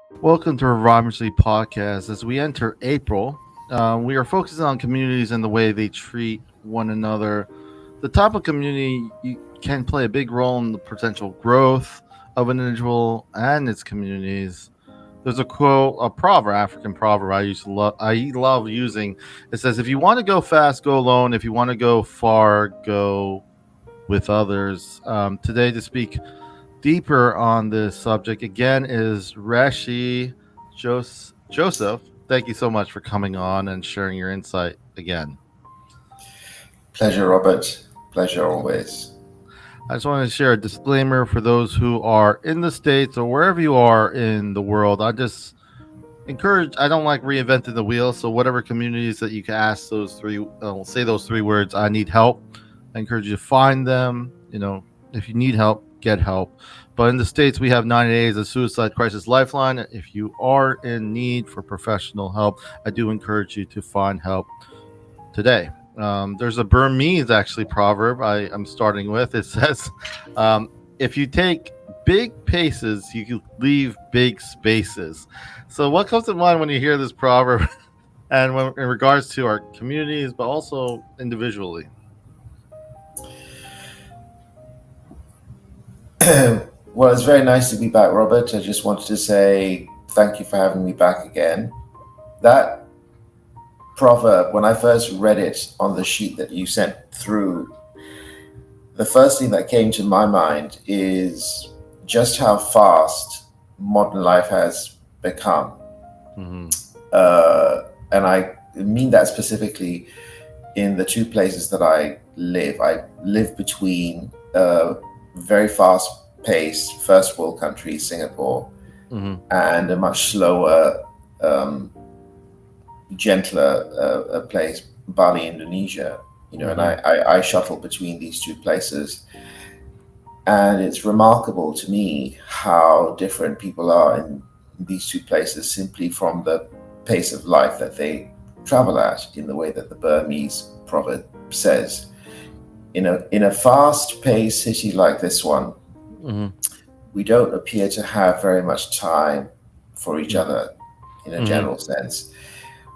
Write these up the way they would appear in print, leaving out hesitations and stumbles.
Welcome to Revive Ministries Podcast. As we enter April, we are focusing on communities and the way they treat one another. The type of community can play a big role in the potential growth of an individual and its communities. There's a quote, a proverb, African proverb I love using. It says, "If you want to go fast, go alone. If you want to go far, go with others." Today, to speak deeper on this subject again is Reshie Joseph. Thank you so much for coming on and sharing your insight again. Pleasure, Robert. Pleasure always. I just want to share a disclaimer for those who are in the States or wherever you are in the world. I don't like reinventing the wheel. So, whatever communities that you can ask say those three words, I need help. I encourage you to find them. If you need help, get help. But in the States, we have 90 days of suicide crisis lifeline. If you are in need for professional help, I do encourage you to find help today. There's a Burmese actually proverb I'm starting with. It says, if you take big paces, you can leave big spaces. So, what comes to mind when you hear this proverb, and in regards to our communities, but also individually? Well, it's very nice to be back, Robert. I just wanted to say thank you for having me back again. That proverb, when I first read it on the sheet that you sent through, the first thing that came to my mind is just how fast modern life has become. Mm-hmm. And I mean that specifically in the two places that I live. I live between very fast paced first world country, Singapore, Mm-hmm. and a much slower, gentler place, Bali, Indonesia. And I shuttle between these two places. And it's remarkable to me how different people are in these two places simply from the pace of life that they travel at, in the way that the Burmese proverb says. In a fast-paced city like this one, Mm-hmm. we don't appear to have very much time for each other in a Mm-hmm. general sense.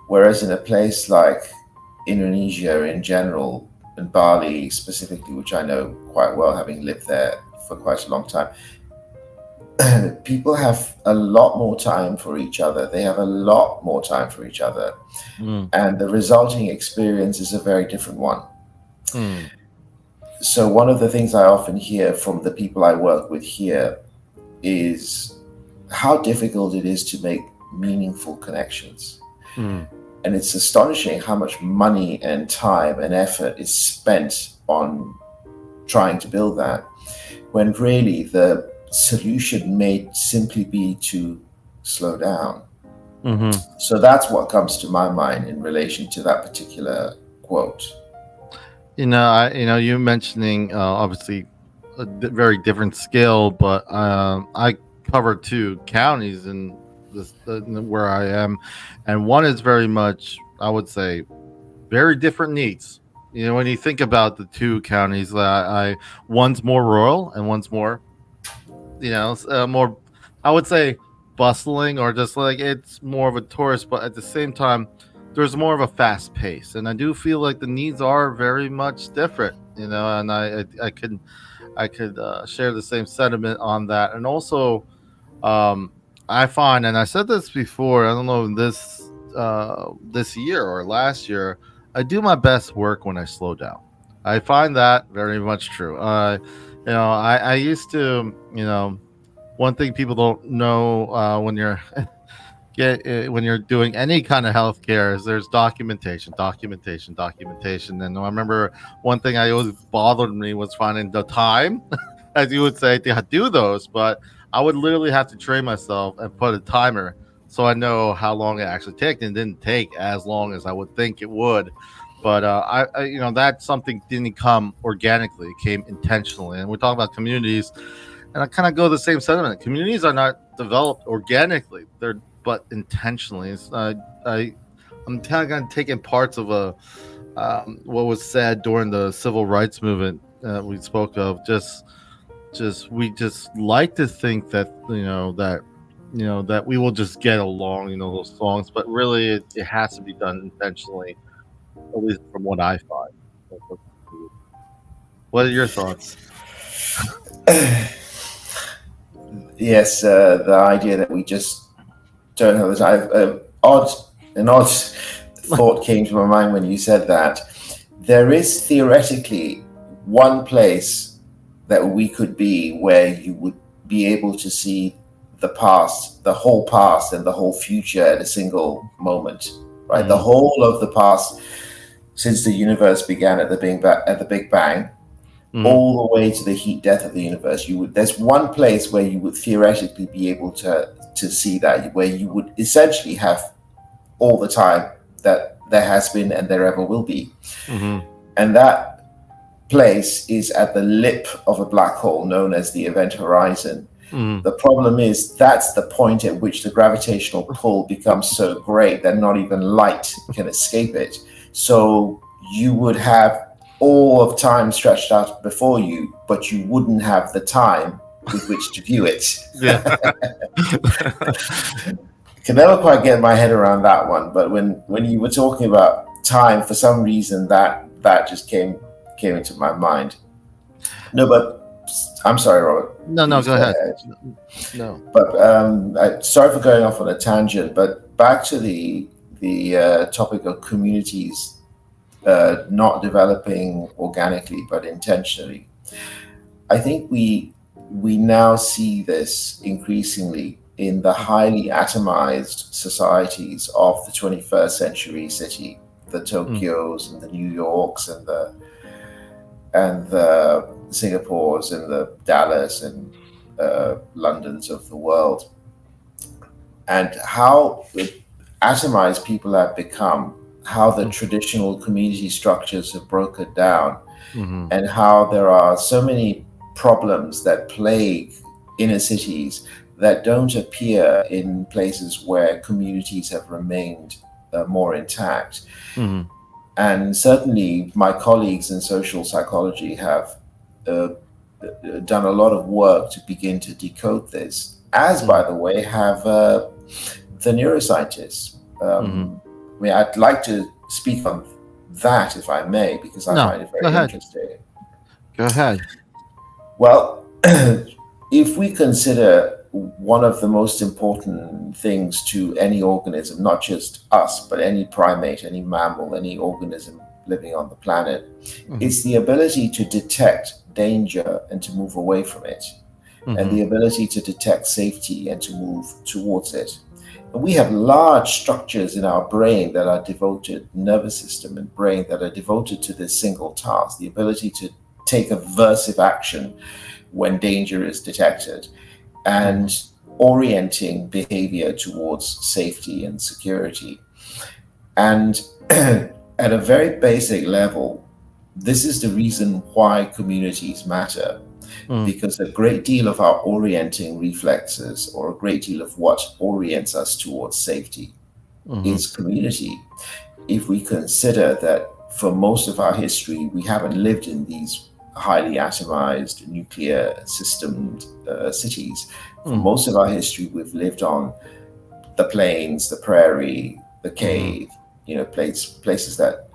Whereas in a place like Indonesia in general, and Bali specifically, which I know quite well, having lived there for quite a long time, people have a lot more time for each other. They have a lot more time for each other. Mm-hmm. And the resulting experience is a very different one. Mm-hmm. So, one of the things I often hear from the people I work with here is how difficult it is to make meaningful connections. And it's astonishing how much money and time and effort is spent on trying to build that, when really the solution may simply be to slow down. Mm-hmm. So that's what comes to my mind in relation to that particular quote. You mentioning obviously very different scale, but I cover two counties in where I am, and one is very much, I would say, very different needs. When you think about the two counties, one's more rural and one's more, more, I would say, bustling, or just like it's more of a tourist, but at the same time, there's more of a fast pace, and I do feel like the needs are very much different. And I could share the same sentiment on that, and also, um, I find, and I said this before, I don't know, this year or last year, I do my best work when I slow down. I find that very much true. I used to, one thing people don't know when you're when you're doing any kind of healthcare is there's documentation. And I remember one thing I always bothered me was finding the time, as you would say, to do those. But I would literally have to train myself and put a timer so I know how long it actually takes. And it didn't take as long as I would think it would. But that's something didn't come organically; it came intentionally. And we're talking about communities, and I kind of go the same sentiment. Communities are not developed organically; they're but intentionally. I'm kind of taking parts of what was said during the civil rights movement we spoke of. Just we just like to think that that that we will just get along, those songs, but really it has to be done intentionally, at least from what I find. What are your thoughts? Yes, the idea that we just don't have the time. An odd thought came to my mind when you said that. There is theoretically one place that we could be where you would be able to see the past, the whole past, and the whole future at a single moment, right? The Mm, whole of the past since the universe began at the Big Bang, mm, all the way to the heat death of the universe. There's one place where you would theoretically be able to see that, where you would essentially have all the time that there has been and there ever will be. mm, And that place is at the lip of a black hole known as the event horizon. mm. The problem is that's the point at which the gravitational pull becomes so great that not even light can escape it. So you would have all of time stretched out before you, but you wouldn't have the time with which to view it. Yeah. Can never quite get my head around that one. But when you were talking about time, for some reason that just came into my mind. No, but I'm sorry, Robert. No, no, Please go ahead. ahead. No. But sorry for going off on a tangent. But back to the topic of communities not developing organically but intentionally. I think we now see this increasingly in the highly atomized societies of the 21st century city, the Tokyos and the New Yorks and the Singapores and the Dallas and Londons of the world, and how atomized people have become, how the traditional community structures have broken down, Mm-hmm. and how there are so many problems that plague inner cities that don't appear in places where communities have remained more intact. Mm-hmm. And certainly, my colleagues in social psychology have done a lot of work to begin to decode this, as, by the way, have the neuroscientists. Mm-hmm. I mean, I'd like to speak on that, if I may, because I No, find it go very ahead. interesting. Go ahead. Well, if we consider one of the most important things to any organism, not just us, but any primate, any mammal, any organism living on the planet, Mm-hmm. is the ability to detect danger and to move away from it, and Mm-hmm. the ability to detect safety and to move towards it. And we have large structures in our brain that are devoted, nervous system and brain, that are devoted to this single task, the ability to take aversive action when danger is detected, and orienting behavior towards safety and security. And at a very basic level, this is the reason why communities matter, because a great deal of our orienting reflexes, or a great deal of what orients us towards safety, Mm-hmm. is community. If we consider that for most of our history, we haven't lived in these highly atomized, nuclear systemed cities. For most of our history, we've lived on the plains, the prairie, the cave, places that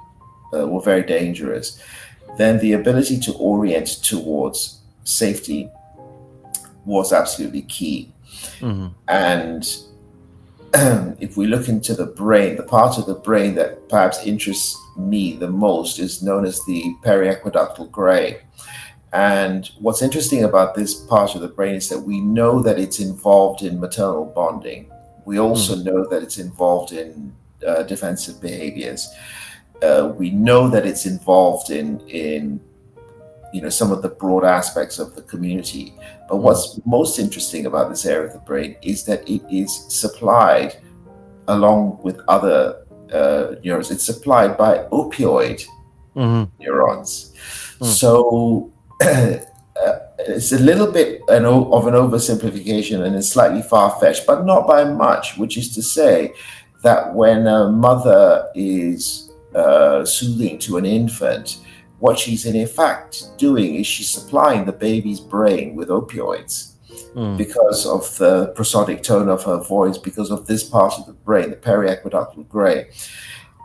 were very dangerous. Then the ability to orient towards safety was absolutely key. Mm-hmm. And if we look into the brain, the part of the brain that perhaps interests me the most is known as the periaqueductal gray. And what's interesting about this part of the brain is that we know that it's involved in maternal bonding. We also know that it's involved in defensive behaviors. We know that it's involved in some of the broad aspects of the community. But what's most interesting about this area of the brain is that it is supplied along with other neurons. It's supplied by opioid neurons. So it's a little bit of an oversimplification, and it's slightly far-fetched, but not by much, which is to say that when a mother is soothing to an infant, what she's in fact doing is she's supplying the baby's brain with opioids. Mm. because of the prosodic tone of her voice, because of this part of the brain, the periaqueductal gray.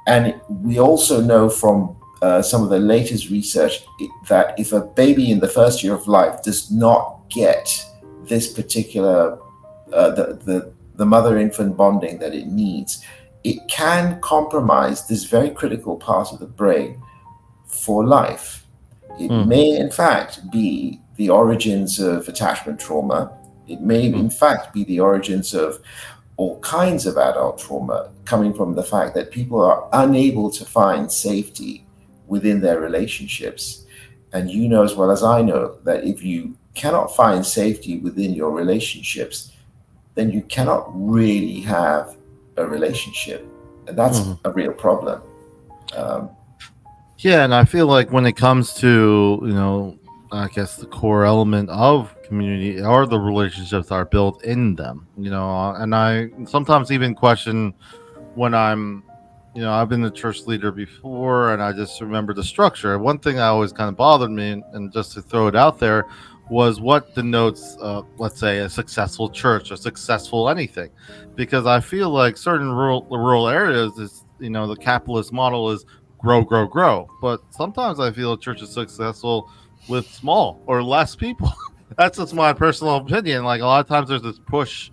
And we also know from some of the latest research that if a baby in the first year of life does not get this particular the mother infant bonding that it needs, it can compromise this very critical part of the brain for life. It Mm. may, in fact, be the origins of attachment trauma. It may, Mm. in fact, be the origins of all kinds of adult trauma, coming from the fact that people are unable to find safety within their relationships. And you know as well as I know that if you cannot find safety within your relationships, then you cannot really have a relationship. And that's Mm. a real problem. Um, Yeah, and I feel like when it comes to, I guess the core element of community are the relationships that are built in them, and I sometimes even question when I've been a church leader before, and I just remember the structure. One thing that always kind of bothered me, and just to throw it out there, was what denotes, let's say, a successful church, a successful anything, because I feel like certain rural areas is, the capitalist model is grow, grow, grow, but sometimes I feel a church is successful with small or less people. That's just my personal opinion. Like a lot of times, there's this push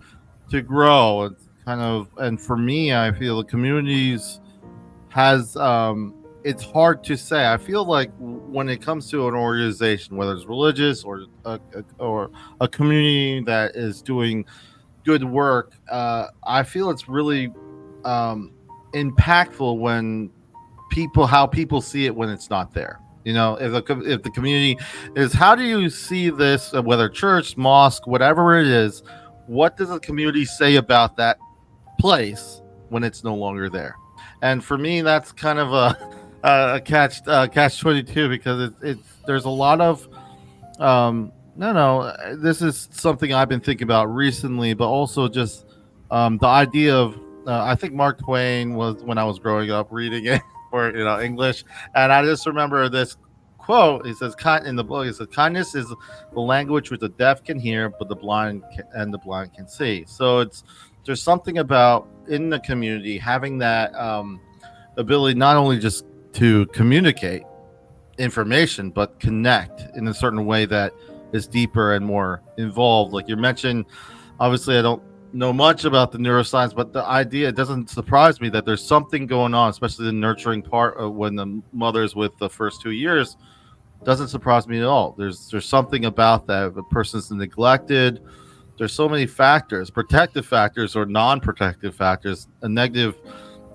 to grow, and and for me, I feel the communities has it's hard to say. I feel like when it comes to an organization, whether it's religious or a community that is doing good work, I feel it's really um, impactful when how people see it when it's not there. If the community is, how do you see this? Whether church, mosque, whatever it is, what does the community say about that place when it's no longer there? And for me, that's kind of a catch 22, because it's there's a lot of no, no, this is something I've been thinking about recently, but also just the idea of I think Mark Twain was, when I was growing up, reading it for English, and I just remember this quote. He says, in the book, he says, "Kindness is the language which the deaf can hear, but the blind can see." So there's something about in the community having that ability not only just to communicate information, but connect in a certain way that is deeper and more involved. Like you mentioned, obviously, I don't know much about the neuroscience, but the idea, it doesn't surprise me that there's something going on, especially the nurturing part of when the mother's with the first 2 years. Doesn't surprise me at all. There's something about that. If a person's neglected, there's so many factors, protective factors or non-protective factors. A negative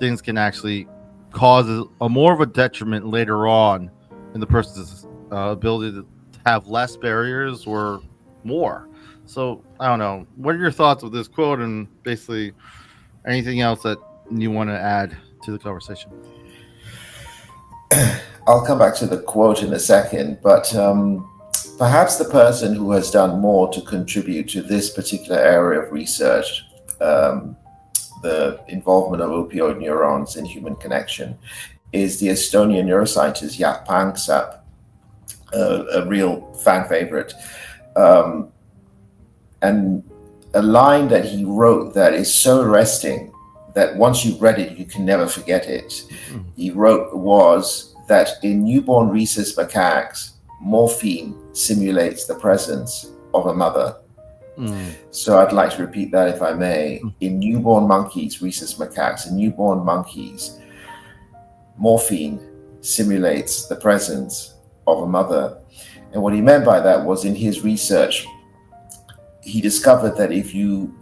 things can actually cause a more of a detriment later on in the person's ability to have less barriers or more. So I don't know. What are your thoughts of this quote, and basically anything else that you want to add to the conversation? I'll come back to the quote in a second, but perhaps the person who has done more to contribute to this particular area of research, um, the involvement of opioid neurons in human connection, is the Estonian neuroscientist Jaak Panksepp, a real fan favorite. Um, and a line that he wrote that is so arresting that once you've read it, you can never forget it. He wrote was that in newborn rhesus macaques, morphine simulates the presence of a mother. So I'd like to repeat that if I may. In newborn monkeys, rhesus macaques, in newborn monkeys, morphine simulates the presence of a mother. And what he meant by that was, in his research, he discovered that if you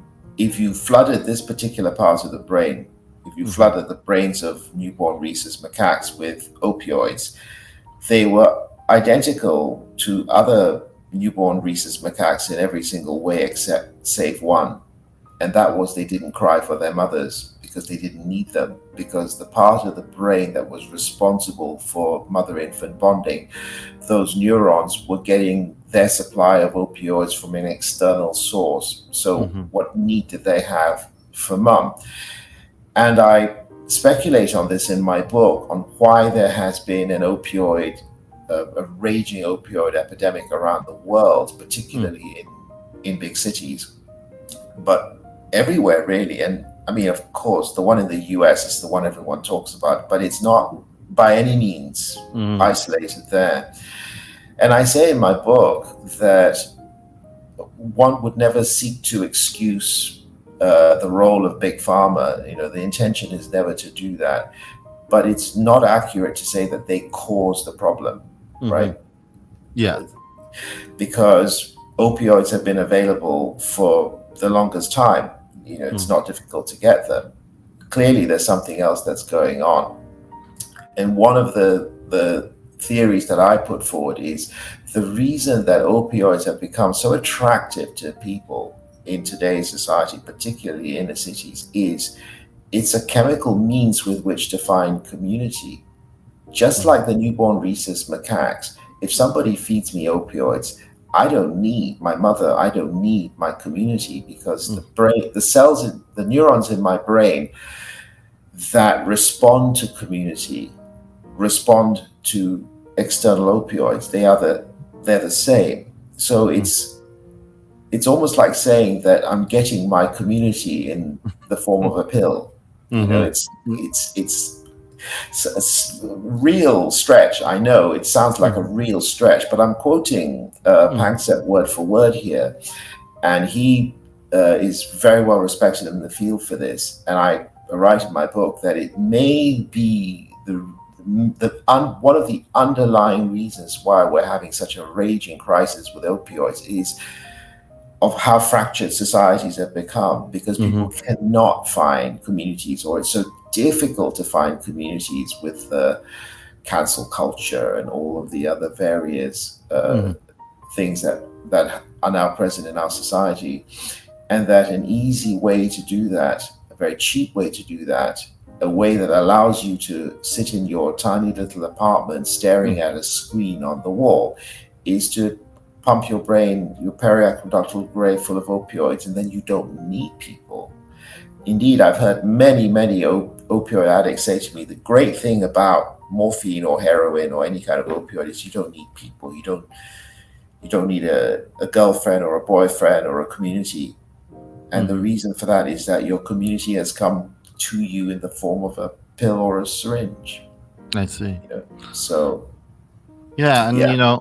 flooded this particular part of the brain, if you flooded the brains of newborn rhesus macaques with opioids, they were identical to other newborn rhesus macaques in every single way except save one. And that was, they didn't cry for their mothers because they didn't need them, because the part of the brain that was responsible for mother-infant bonding, those neurons were getting their supply of opioids from an external source. So what need did they have for mom? And I speculate on this in my book on why there has been a raging opioid epidemic around the world, particularly in in big cities, but everywhere really. And I mean, of course, the one in the US is the one everyone talks about, but it's not by any means Mm. isolated there. And I say in my book that one would never seek to excuse the role of big pharma. You know, the intention is never to do that, but it's not accurate to say that they cause the problem, Hmm. right? Yeah. Because opioids have been available for the longest time. You know, it's Mm. not difficult to get them. Clearly, there's something else that's going on. And one of the theories that I put forward is the reason that opioids have become so attractive to people in today's society, particularly in the cities, is it's a chemical means with which to find community. Just Mm. like the newborn rhesus macaques, if somebody feeds me opioids, I don't need my mother, I don't need my community, because the Mm. brain, the cells, the neurons in my brain that respond to community respond to external opioids. They're the same. So Mm. it's almost like saying that I'm getting my community in the form of a pill. You know, Mm-hmm. it's a real stretch. I know it sounds like a Mm. real stretch, but I'm quoting Mm. Panksepp word for word here, and he is very well respected in the field for this. And I write in my book that it may be one of the underlying reasons why we're having such a raging crisis with opioids is of how fractured societies have become, because Mm-hmm. people cannot find communities, or it's so difficult to find communities with cancel culture and all of the other various Mm-hmm. things that are now present in our society. And that an easy way to do that, a very cheap way to do that, a way that allows you to sit in your tiny little apartment staring Mm. at a screen on the wall, is to pump your brain, your periaqueductal brain, full of opioids, and then you don't need people. Indeed, I've heard many opioid addicts say to me, the great thing about morphine or heroin or any kind of opioid is you don't need people. You don't need a girlfriend or a boyfriend or a community. And the Mm-hmm. reason for that is that your community has come to you in the form of a pill or a syringe. I see. You know? So Yeah, and yeah.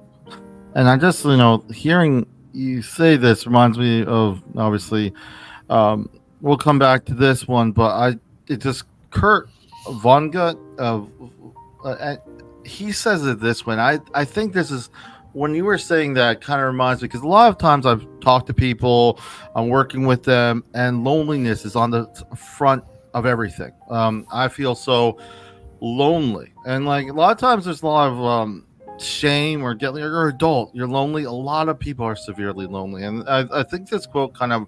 and I just hearing you say this reminds me of, obviously, um, we'll come back to this one, but it just Kurt Vonnegut uh, he says it this way. And I think this is, when you were saying that, kind of reminds me, because a lot of times I've talked to people, I'm working with them, and loneliness is on the front of everything. I feel so lonely, and like a lot of times there's a lot of shame, or get, you're an adult, you're lonely. A lot of people are severely lonely, and I think this quote kind of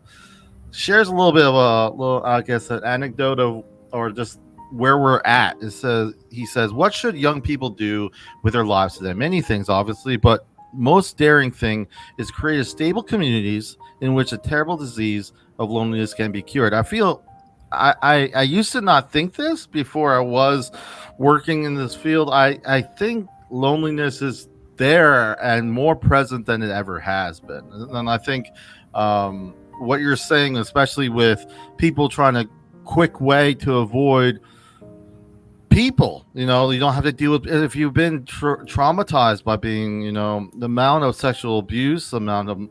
shares a little bit of a little, I guess, an anecdote of, or just where we're at. It says, he says, what should young people do with their lives today? Many things, obviously, but most daring thing is create stable communities in which a terrible disease of loneliness can be cured. I feel I used to not think this before I was working in this field. I think loneliness is there and more present than it ever has been. And I think what you're saying, especially with people trying to quick way to avoid people, you don't have to deal with, if you've been traumatized by being, the amount of sexual abuse, the amount of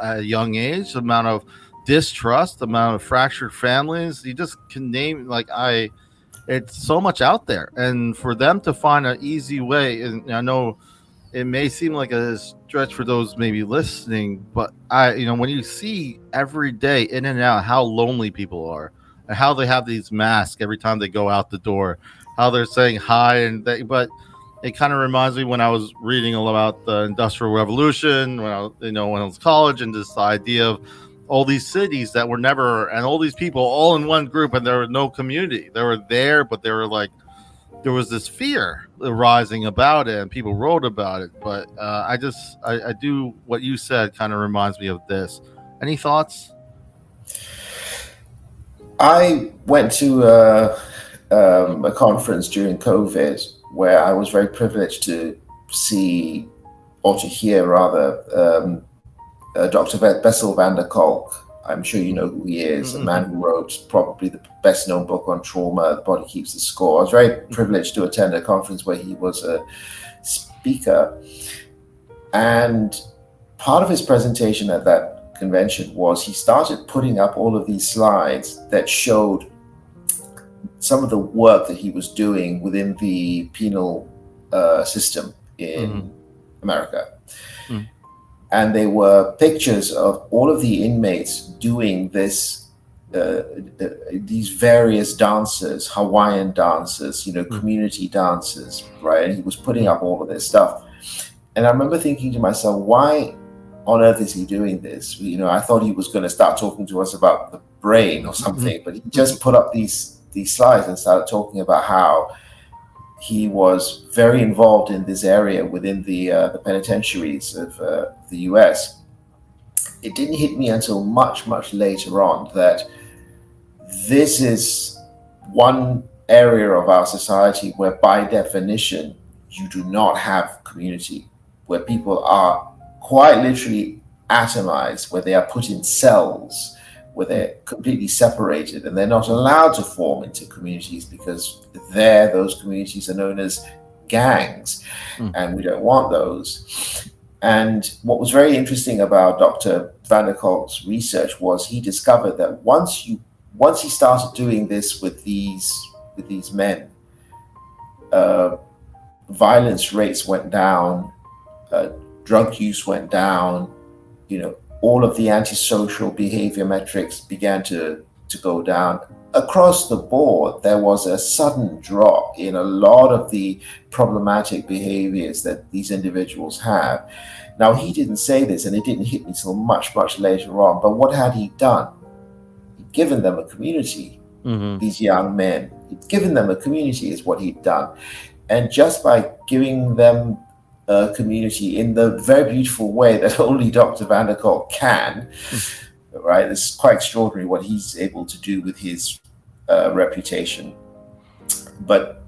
at a young age, the amount of distrust, the amount of fractured families, you just can name, like, it's so much out there, and for them to find an easy way, and I know it may seem like a stretch for those maybe listening, but when you see every day in and out how lonely people are, and how they have these masks every time they go out the door, how they're saying hi, but it kind of reminds me when I was reading a lot about the Industrial Revolution, when I was college, and this idea of all these cities that were never, and all these people all in one group, and there was no community. They were there, but they were like, there was this fear rising about it, and people wrote about it. But I do what you said kind of reminds me of this. Any thoughts? I went to a conference during COVID where I was very privileged to see, or to hear rather, Dr. Bessel van der Kolk. I'm sure you know who he is, a man Mm-hmm. who wrote probably the best known book on trauma, The Body Keeps the Score. I was very privileged to attend a conference where he was a speaker. And part of his presentation at that convention was he started putting up all of these slides that showed some of the work that he was doing within the penal system in America. Mm-hmm. And they were pictures of all of the inmates doing these various dances, Hawaiian dances, community dances, right? And he was putting up all of this stuff. And I remember thinking to myself, why on earth is he doing this? I thought he was going to start talking to us about the brain or something, but he just put up these slides and started talking about how he was very involved in this area within the penitentiaries of the US. It didn't hit me until much, much later on that this is one area of our society where, by definition, you do not have community, where people are quite literally atomized, where they are put in cells, where they're completely separated and they're not allowed to form into communities because those communities are known as gangs, and we don't want those. And what was very interesting about Dr. van der Kolk's research was he discovered that once he started doing this with these men, violence rates went down, drug use went down, all of the antisocial behavior metrics began to go down. Across the board, there was a sudden drop in a lot of the problematic behaviors that these individuals have. Now, he didn't say this, and it didn't hit me till much, much later on, but what had he done? He'd given them a community, these young men. He'd given them a community is what he'd done. And just by giving them community in the very beautiful way that only Dr. van der Kolk can, right? It's quite extraordinary what he's able to do with his reputation. But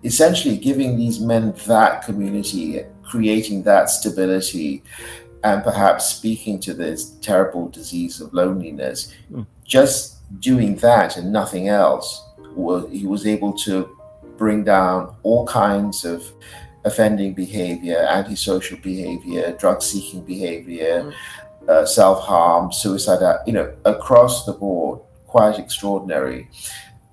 essentially giving these men that community, creating that stability, and perhaps speaking to this terrible disease of loneliness, just doing that and nothing else, he was able to bring down all kinds of offending behavior, antisocial behavior, drug-seeking behavior, self-harm, suicide, across the board, quite extraordinary.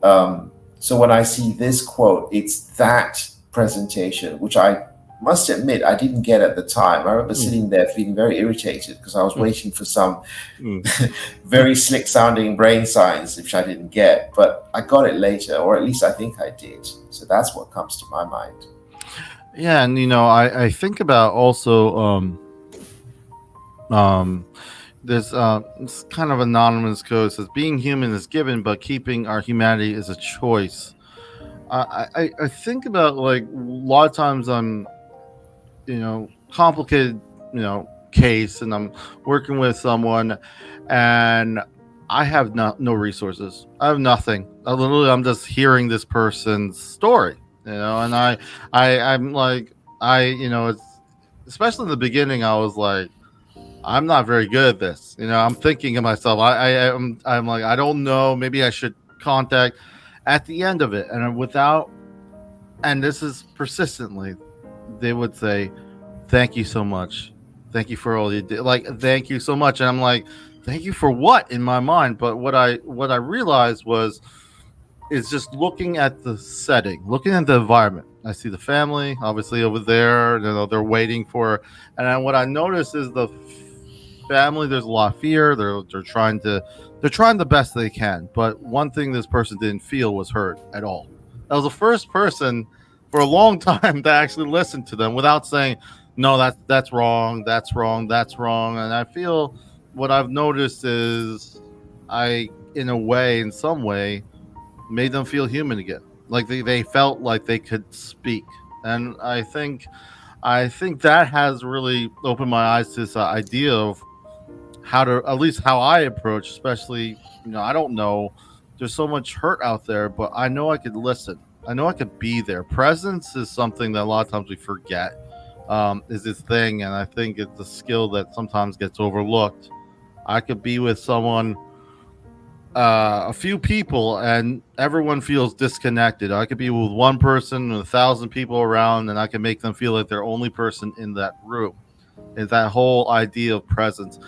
So when I see this quote, it's that presentation, which I must admit I didn't get at the time. I remember sitting there feeling very irritated because I was waiting for some very slick-sounding brain science, which I didn't get, but I got it later, or at least I think I did. So that's what comes to my mind. Yeah, and I think about also this it's kind of anonymous code says being human is given, but keeping our humanity is a choice. I think about, like, a lot of times I'm complicated case, and I'm working with someone, and I have no resources. I have nothing. I'm just hearing this person's story, and I'm like, it's, especially in the beginning, I was like, I'm not very good at this. I'm thinking of myself. I'm like, I don't know. Maybe I should contact. At the end of it, and this is persistently, they would say, "Thank you so much. Thank you for all you did. Like, thank you so much." And I'm like, "Thank you for what?" in my mind. But what I realized is just looking at the setting, looking at the environment. I see the family, obviously, over there. They're waiting for, and then what I notice is the family. There's a lot of fear. They're trying the best they can. But one thing this person didn't feel was hurt at all. That was the first person for a long time to actually listen to them without saying, "No, that's wrong. That's wrong. That's wrong." And I feel what I've noticed is in some way, made them feel human again. Like they felt like they could speak. And I think that has really opened my eyes to this idea of how to, at least how I approach, especially, I don't know. There's so much hurt out there, but I know I could listen. I know I could be there. Presence is something that a lot of times we forget. is this thing, and I think it's a skill that sometimes gets overlooked. I could be with someone, a few people, and everyone feels disconnected. I could be with one person with 1,000 people around, and I can make them feel like they're only person in that room. Is that whole idea of presence?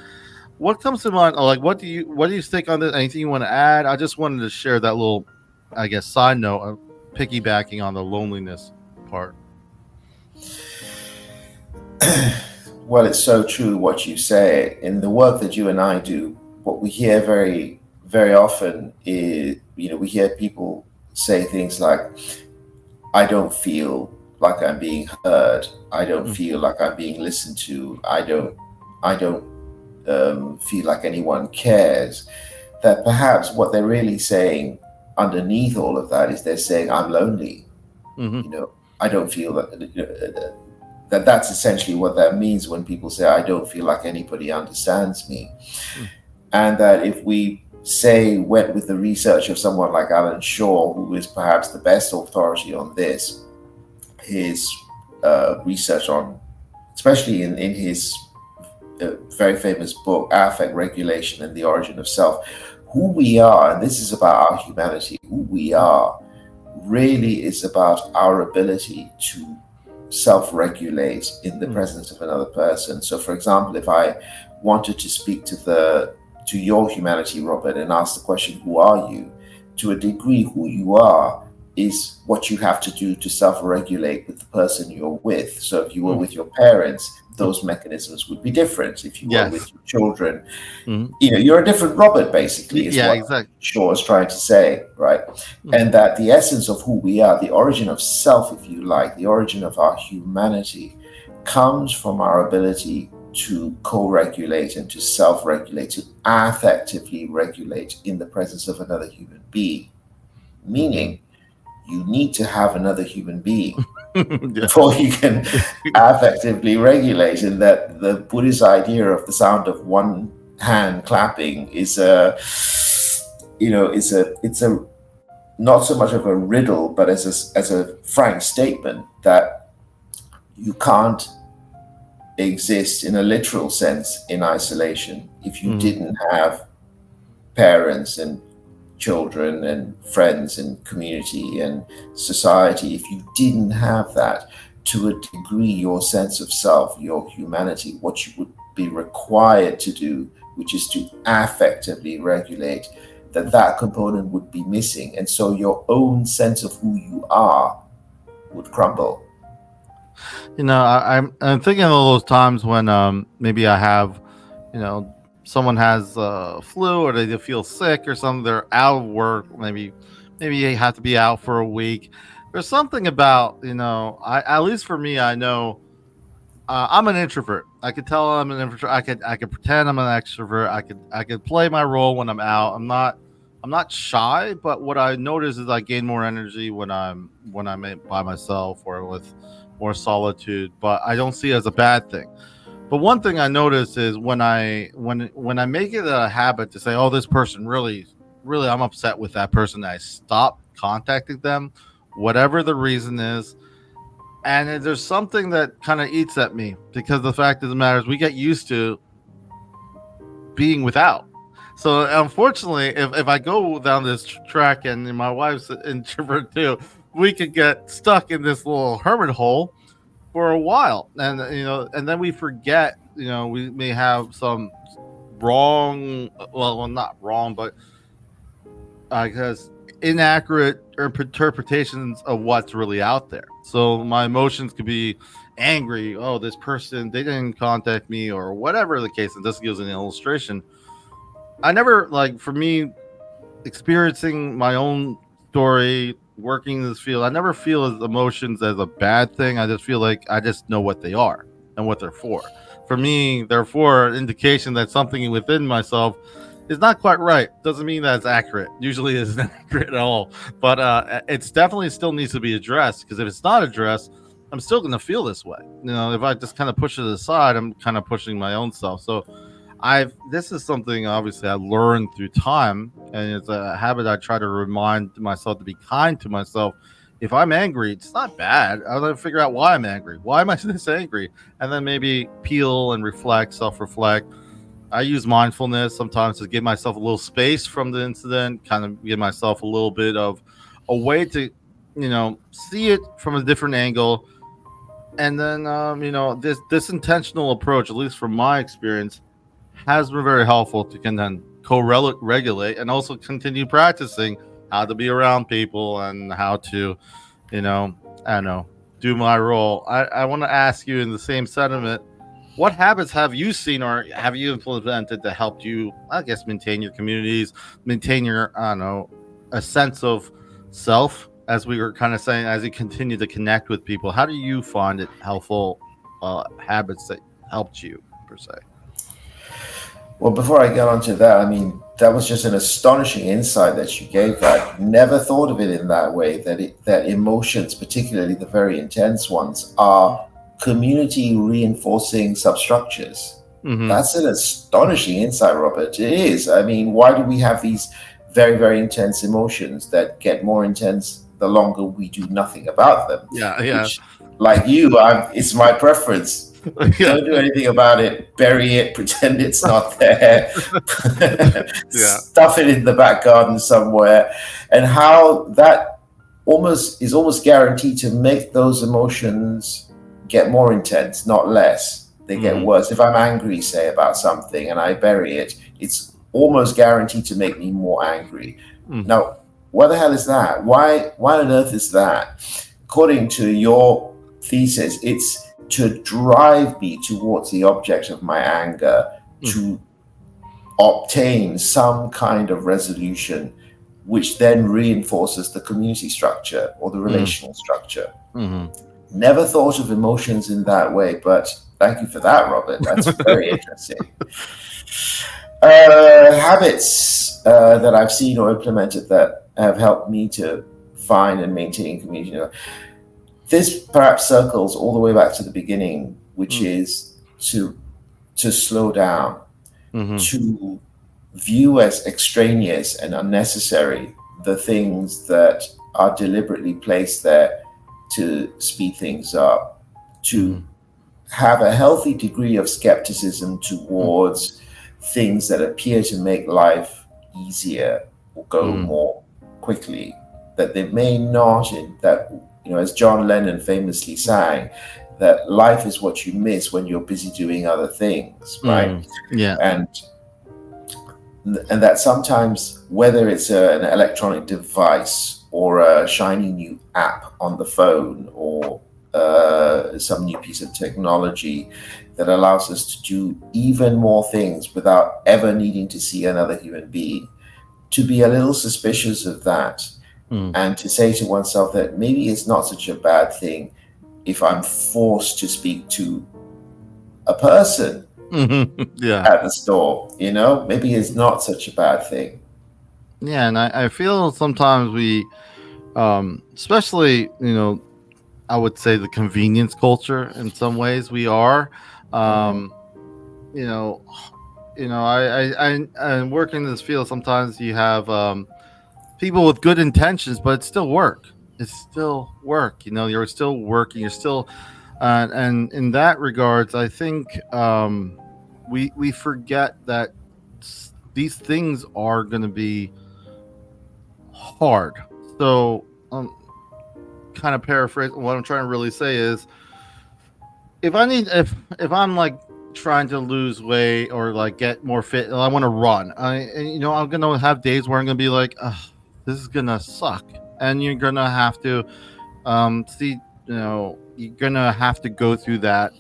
What comes to mind? Like, what do you think on this? Anything you want to add? I just wanted to share that little, I guess, side note of piggybacking on the loneliness part. Well, it's so true what you say. In the work that you and I do, what we hear very, very often is, we hear people say things like, I don't feel like I'm being heard. I don't Mm, feel like I'm being listened to. I don't feel like anyone cares. That perhaps what they're really saying underneath all of that is they're saying, I'm lonely. mm-hmm, You know, I don't feel that's essentially what that means when people say, I don't feel like anybody understands me. mm, And that if we say went with the research of someone like Alan Shaw, who is perhaps the best authority on this, his research on, especially in his very famous book, Affect Regulation and the Origin of Self, who we are, and this is about our humanity, who we are really is about our ability to self-regulate in the mm, presence of another person. So for example, if I wanted to speak to your humanity, Robert, and ask the question, who are you? To a degree, who you are is what you have to do to self-regulate with the person you're with. So if you were mm, with your parents, mm. those mechanisms would be different. If you were Yes. with your children, Mm-hmm. you're a different Robert, basically, is Yeah. what Exactly. Shaw is trying to say, right? Mm, And that the essence of who we are, the origin of self, if you like, the origin of our humanity, comes from our ability to co-regulate and to self-regulate, to affectively regulate in the presence of another human being. mm-hmm. Meaning, you need to have another human being Yeah. before you can affectively regulate. And that the Buddhist idea of the sound of one hand clapping is a, it's a not so much of a riddle, but as a frank statement that you can't exist in a literal sense in isolation if you Mm-hmm. didn't have parents and children and friends and community and society. If you didn't have that, to a degree, your sense of self, your humanity, what you would be required to do, which is to affectively regulate, that component would be missing. And so your own sense of who you are would crumble. I'm thinking of all those times when maybe I have, someone has flu or they feel sick or something. They're out of work. Maybe they have to be out for a week. There's something about, I, at least for me, I know I'm an introvert. I could tell I'm an introvert. I could pretend I'm an extrovert. I could play my role when I'm out. I'm not shy, but what I notice is I gain more energy when I'm by myself or with more solitude. But I don't see it as a bad thing. But one thing I notice is when I make it a habit to say, "Oh, this person really, I'm upset with that person," I stop contacting them, whatever the reason is. And there's something that kind of eats at me because the fact of the matter is we get used to being without. So unfortunately, if I go down this track and my wife's an introvert too, we could get stuck in this little hermit hole for a while, and then we forget. We may have some wrong, well, not wrong, but because inaccurate interpretations of what's really out there. So my emotions could be angry. Oh, this person, they didn't contact me, or whatever the case. And this gives an illustration. I never, like, for me, experiencing my own story, working in this field, I never feel as emotions as a bad thing. I just feel like I just know what they are and what they're for. For me, therefore, an indication that something within myself is not quite right. Doesn't mean that it's accurate. Usually, it isn't accurate at all. But it's definitely still needs to be addressed because if it's not addressed, I'm still going to feel this way. If I just kind of push it aside, I'm kind of pushing my own self. So I've this is something obviously I learned through time, and it's a habit I try to remind myself to be kind to myself if I'm angry, it's not bad. I'll then figure out why I'm angry. Why am I this angry? And then maybe peel and reflect, self-reflect. I use mindfulness sometimes to give myself a little space from the incident, kind of give myself a little bit of a way to, see it from a different angle. And then, this intentional approach, at least from my experience, has been very helpful to can then co-regulate and also continue practicing how to be around people and how to, you know, I don't know, do my role. I want to ask you in the same sentiment, what habits have you seen or have you implemented that helped you, I guess, maintain your communities, maintain your, I don't know, a sense of self, as we were kind of saying, as you continue to connect with people? How do you find it helpful habits that helped you, per se? Well, before I get onto that, I mean, that was just an astonishing insight that you gave. That never thought of it in that way. That emotions, particularly the very intense ones, are community reinforcing substructures. Mm-hmm. That's an astonishing insight, Robert. It is. I mean, why do we have these very, very intense emotions that get more intense the longer we do nothing about them? Yeah, yeah, Which, like you, it's my preference. yeah, Don't do anything about it. Bury it. Pretend it's not there. yeah. Stuff it in the back garden somewhere. And how that almost guaranteed to make those emotions get more intense, not less. They get Mm-hmm. worse. If I'm angry, say, about something and I bury it, it's almost guaranteed to make me more angry. Mm-hmm. Now, what the hell is that? Why on earth is that? According to your thesis, it's to drive me towards the object of my anger, to obtain some kind of resolution, which then reinforces the community structure or the relational structure. Mm-hmm. Never thought of emotions in that way, but thank you for that, Robert. That's very interesting. Habits that I've seen or implemented that have helped me to find and maintain community. This perhaps circles all the way back to the beginning, which is to slow down, Mm-hmm. to view as extraneous and unnecessary the things that are deliberately placed there to speed things up, to have a healthy degree of skepticism towards things that appear to make life easier or go more quickly, that they may not, that, as John Lennon famously sang, that life is what you miss when you're busy doing other things, right? Yeah. And that sometimes, whether it's an electronic device or a shiny new app on the phone or some new piece of technology that allows us to do even more things without ever needing to see another human being, to be a little suspicious of that and to say to oneself that maybe it's not such a bad thing if I'm forced to speak to a person Yeah. at the store, maybe it's not such a bad thing. Yeah, and I feel sometimes we, especially, I would say the convenience culture in some ways we are, you know, I work in this field. Sometimes you have people with good intentions, but it's still work. It's still work. You're still working. You're still, and in that regards, I think we forget that these things are going to be hard. So, kind of paraphrase what I'm trying to really say is, if I'm like trying to lose weight or like get more fit, and I want to run, I'm gonna have days where I'm gonna be like, ugh, this is gonna suck, and you're gonna have to you're gonna have to go through that,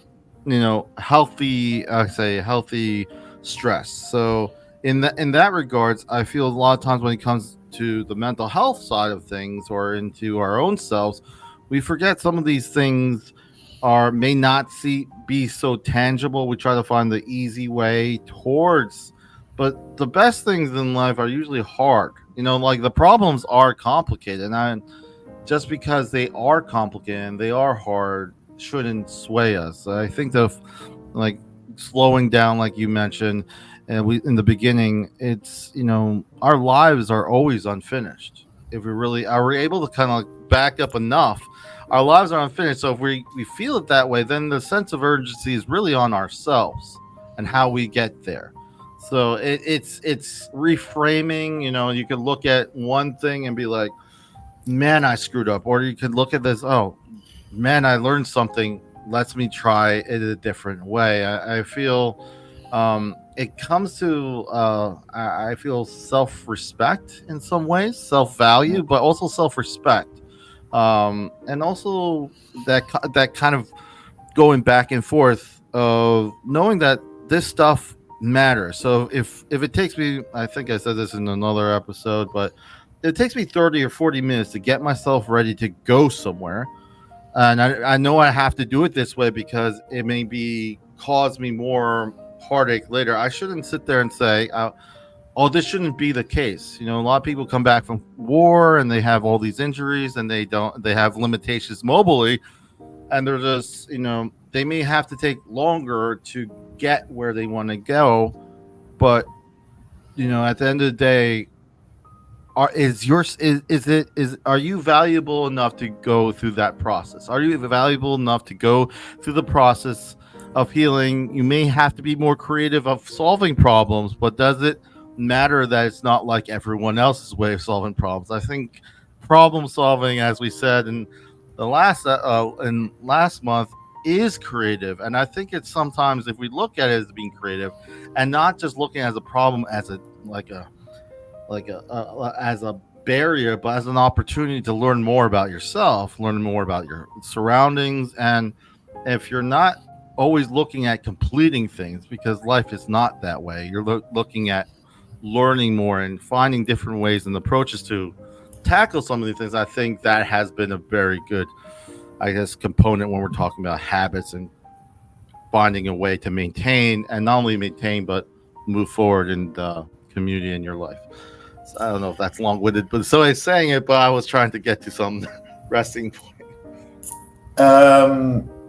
healthy, I say healthy stress. So in that regards, I feel a lot of times when it comes to the mental health side of things or into our own selves, we forget some of these things are may not be so tangible. We try to find the easy way towards, but the best things in life are usually hard. Like the problems are complicated, and just because they are complicated and they are hard shouldn't sway us. I think like slowing down, like you mentioned, and we in the beginning, it's our lives are always unfinished. if we really are we able to kind of back up enough, our lives are unfinished. So if we feel it that way, then the sense of urgency is really on ourselves and how we get there. So it's reframing. You could look at one thing and be like, man, I screwed up. Or you could look at this, oh, man, I learned something. Let's me try it a different way. I feel it comes to, I feel self respect in some ways, self value, but also self respect. And also that kind of going back and forth of knowing that this stuff matters. So if it takes me, I think I said this in another episode, but it takes me 30 or 40 minutes to get myself ready to go somewhere. And I know I have to do it this way because it may be cause me more heartache later. I shouldn't sit there and say, oh, this shouldn't be the case. A lot of people come back from war and they have all these injuries and they have limitations mobily, and they're just, they may have to take longer to get where they want to go. But, at the end of the day, are you valuable enough to go through that process? Are you valuable enough to go through the process of healing? You may have to be more creative of solving problems, but does it matter that it's not like everyone else's way of solving problems? I think problem solving, as we said in last month, is creative, and I think it's sometimes, if we look at it as being creative and not just looking at a problem as as a barrier, but as an opportunity to learn more about yourself, learn more about your surroundings. And if you're not always looking at completing things, because life is not that way, you're looking at learning more and finding different ways and approaches to tackle some of these things. I think that has been a very good, I guess, component when we're talking about habits and finding a way to maintain, and not only maintain, but move forward in the community in your life. I don't know if that's long-winded, but so I'm saying it, but I was trying to get to some resting point.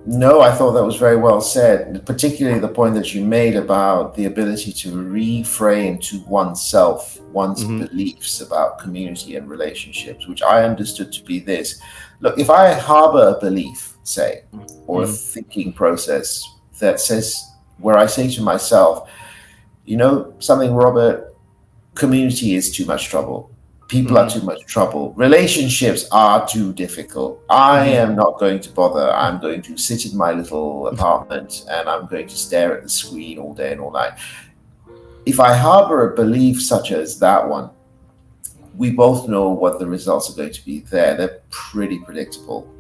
No, I thought that was very well said, particularly the point that you made about the ability to reframe to oneself, one's beliefs about community and relationships, which I understood to be this. Look, if I harbor a belief, say, or a thinking process that says, where I say to myself, something, Robert, community is too much trouble. People are too much trouble. Relationships are too difficult. I am not going to bother. I'm going to sit in my little apartment and I'm going to stare at the screen all day and all night. If I harbor a belief such as that one, we both know what the results are going to be there. They're pretty predictable.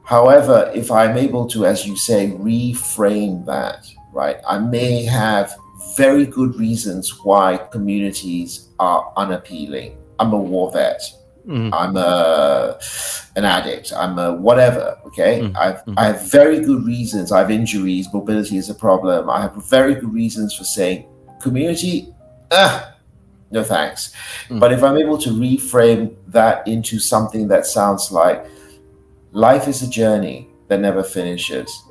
However, if I'm able to, as you say, reframe that, right, I may have very good reasons why communities are unappealing. I'm a war vet. I'm an addict. I'm a whatever. Okay, I have very good reasons. I have injuries. Mobility is a problem. I have very good reasons for saying community. No thanks. But if I'm able to reframe that into something that sounds like life is a journey that never finishes.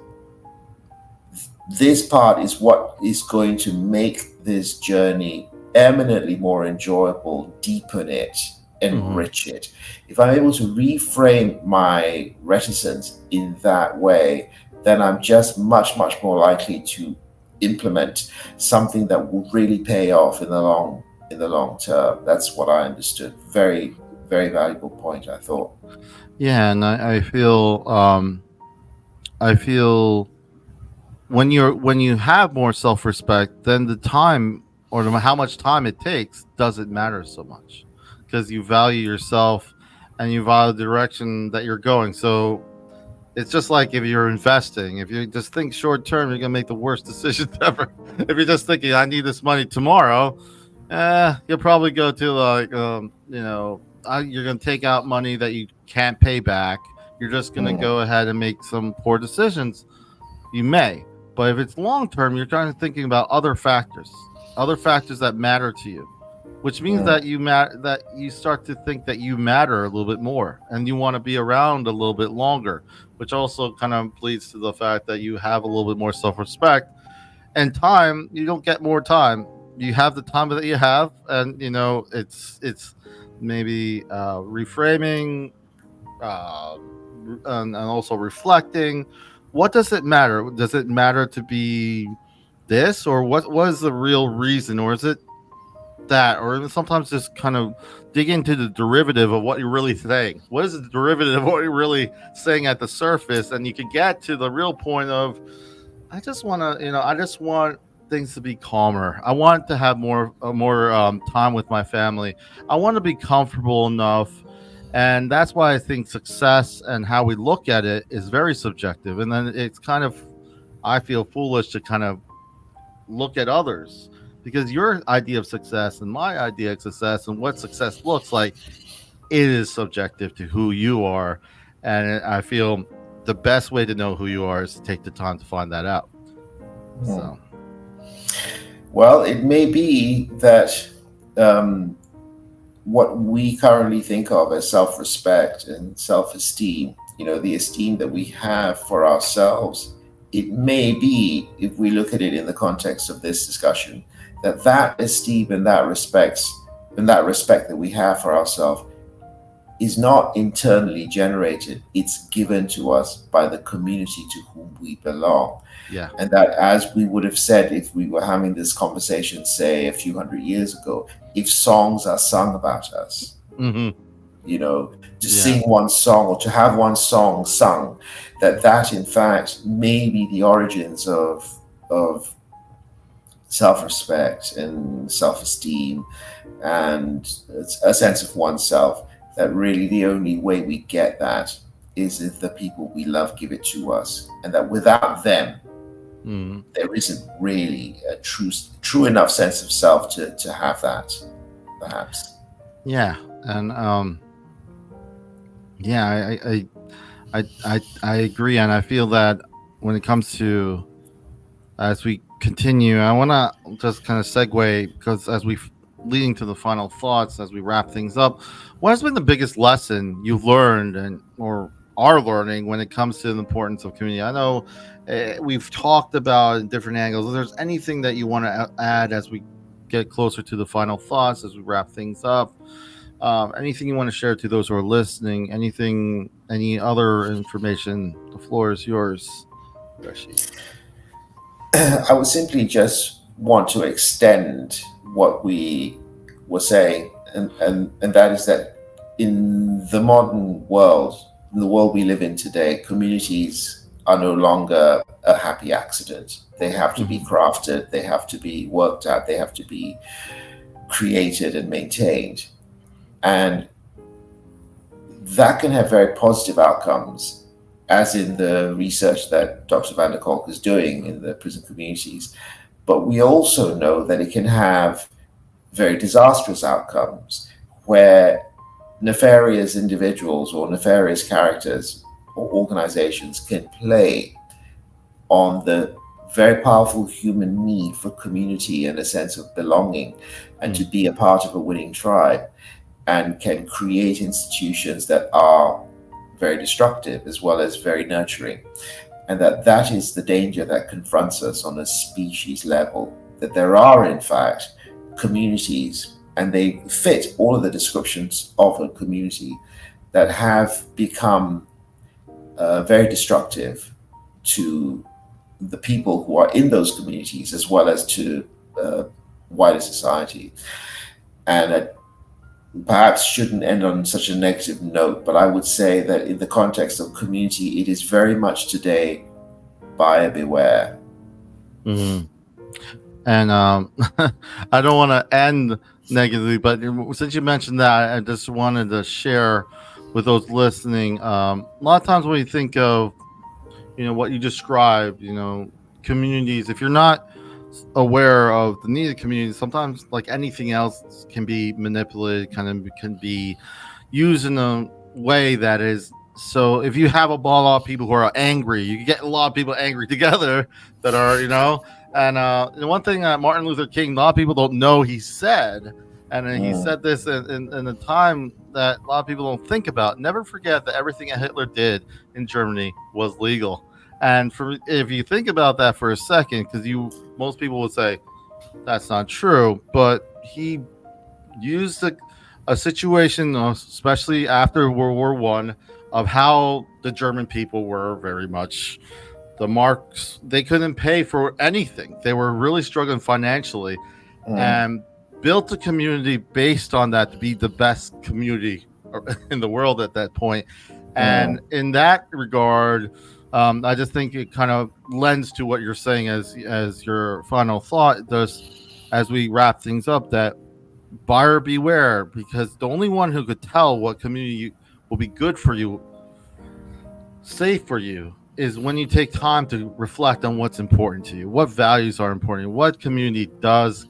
This part is what is going to make this journey eminently more enjoyable, deepen it, enrich it. If I'm able to reframe my reticence in that way, then I'm just much, much more likely to implement something that will really pay off in the long term. That's what I understood. Very, very valuable point, I thought. Yeah, and I feel when you have more self-respect, then the time or how much time it takes doesn't matter so much, because you value yourself and you value the direction that you're going. So it's just like if you're investing, if you just think short term, you're gonna make the worst decisions ever. If you're just thinking, I need this money tomorrow, you'll probably go to you're gonna take out money that you can't pay back. You're just gonna go ahead and make some poor decisions. You may, but if it's long term, you're trying to thinking about other factors that matter to you, which means that you start to think that you matter a little bit more, and you want to be around a little bit longer, which also kind of leads to the fact that you have a little bit more self-respect. And time, you don't get more time. you have the time that you have, and it's maybe reframing, and also reflecting. What does it matter? Does it matter to be this, or what is the real reason, or is it that, or sometimes just kind of dig into the derivative of what you're really saying? What is the derivative of what you're really saying at the surface? And you can get to the real point of, I just want things to be calmer. I want to have more time with my family. I want to be comfortable enough. And that's why I think success and how we look at it is very subjective. And then it's kind of, I feel foolish to kind of look at others, because your idea of success and my idea of success and what success looks like, it is subjective to who you are. And I feel the best way to know who you are is to take the time to find that out. Hmm. So, Well, it may be that what we currently think of as self respect and self esteem, the esteem that we have for ourselves, it may be, if we look at it in the context of this discussion, that esteem and that respect that we have for ourselves is not internally generated. It's given to us by the community to whom we belong. yeah. And that, as we would have said if we were having this conversation, say, a few hundred years ago, if songs are sung about us, Hmm. to Yeah. sing one song or to have one song sung, that in fact may be the origins of self-respect and self-esteem and a sense of oneself. That really the only way we get that is if the people we love give it to us, and that without them Hmm. there isn't really a true enough sense of self to have that, perhaps. Yeah. And yeah, I agree. And I feel that when it comes to, as we continue, I want to just kind of segue, because as we leading to the final thoughts, as we wrap things up, what has been the biggest lesson you've learned and or are learning when it comes to the importance of community? I know we've talked about in different angles. If there's anything that you want to add as we get closer to the final thoughts, as we wrap things up, anything you want to share to those who are listening, any other information, the floor is yours, Reshie. I would simply just want to extend what we were saying, and that is that in the modern world, in the world we live in today, communities are no longer a happy accident. They have to be Mhm. crafted, they have to be worked at, they have to be created and maintained. And that can have very positive outcomes, as in the research that Dr. Van der Kolk is doing in the prison communities. But we also know that it can have very disastrous outcomes where nefarious individuals or nefarious characters or organizations can play on the very powerful human need for community and a sense of belonging and to Mm. be a part of a winning tribe, and can create institutions that are very destructive as well as very nurturing. And that is the danger that confronts us on a species level, that there are in fact communities, and they fit all of the descriptions of a community, that have become very destructive to the people who are in those communities as well as to uh, wider society. And perhaps shouldn't end on such a negative note, but I would say that in the context of community, it is very much today buyer beware. Mhm. And I don't want to end negatively, but since you mentioned that, I just wanted to share with those listening. A lot of times when you think of, what you described, communities, if you're not aware of the needed community, sometimes like anything else can be manipulated, kind of can be used in a way that is. So if you have lot of people who are angry, you can get a lot of people angry together that are, and the one thing that Martin Luther King, a lot of people don't know he said, and he Mm, said this in a time that a lot of people don't think about. Never forget that everything that Hitler did in Germany was legal. And if you think about that for a second, because most people would say, That's not true, but he used a situation, especially after World War One, of how the German people were very much the marks. They couldn't pay for anything. They were really struggling financially, Mm, and built a community based on that to be the best community in the world at that point. And mm, in that regard, I just think it kind of lends to what you're saying as your final thought. Thus, as we wrap things up, that buyer beware, because the only one who could tell what community will be good for you, safe for you, is when you take time to reflect on what's important to you, what values are important, what community does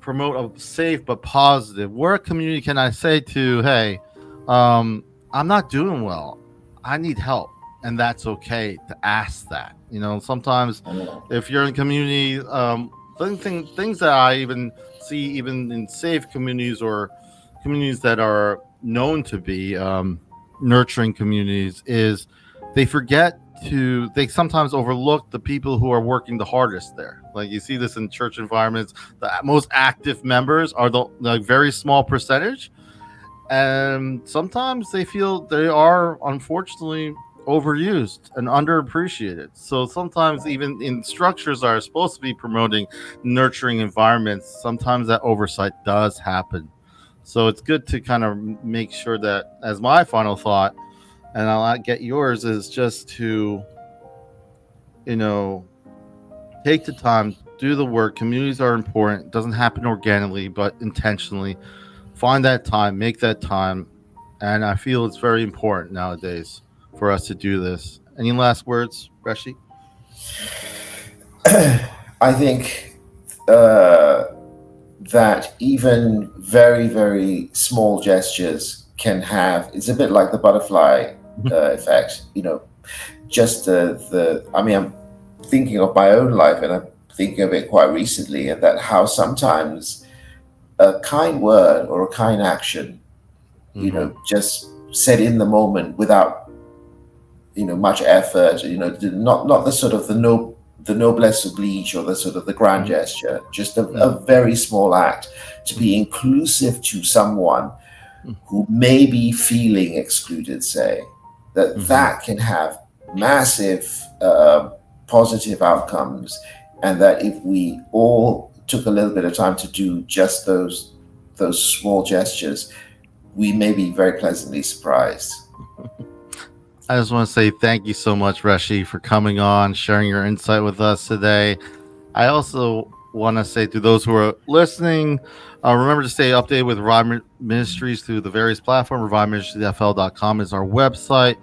promote a safe but positive. Where community can I say to, hey, I'm not doing well, I need help, and that's okay to ask that. Sometimes mm, if you're in community, things that I even see even in safe communities or communities that are known to be nurturing communities is they sometimes overlook the people who are working the hardest there. Like you see this in church environments, the most active members are the very small percentage, and sometimes they feel they are unfortunately overused and underappreciated. So sometimes even in structures that are supposed to be promoting nurturing environments, sometimes that oversight does happen. So it's good to kind of make sure that, as my final thought, and I'll get yours, is just to, you know, take the time, do the work. Communities are important. It doesn't happen organically, but intentionally. Find that time, make that time. And I feel it's very important nowadays for us to do this. Any last words, Reshi? I think uh, that even very, very small gestures can have, it's a bit like the butterfly effect, just I mean, I'm thinking of my own life and I'm thinking of it quite recently, and that how sometimes a kind word or a kind action, Mm-hmm. just said in the moment without, much effort, not the sort of the noblesse oblige or the sort of the grand gesture, just a very small act to be inclusive to someone who may be feeling excluded, say, Mm-hmm. that can have massive positive outcomes, and that if we all took a little bit of time to do just those small gestures, we may be very pleasantly surprised. I just want to say thank you so much, Reshi, for coming on, sharing your insight with us today. I also want to say to those who are listening, remember to stay updated with Revive Ministries through the various platforms. ReviveMinistriesFL.com is our website.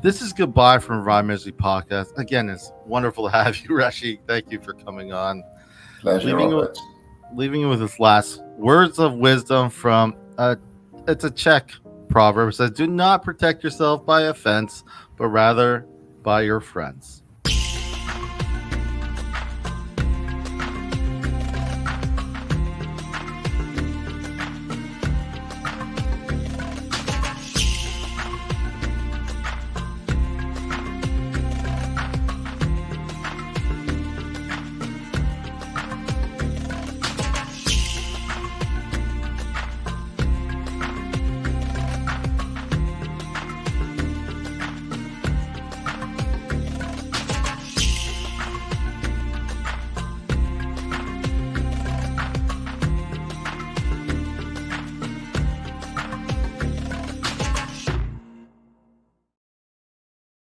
This is goodbye from Revive Ministry Podcast. Again, it's wonderful to have you, Reshi. Thank you for coming on. Pleasure, Leaving you, Robert. leaving you with this last words of wisdom from it's a Czech proverb. It says, "Do not protect yourself by offense, but rather by your friends."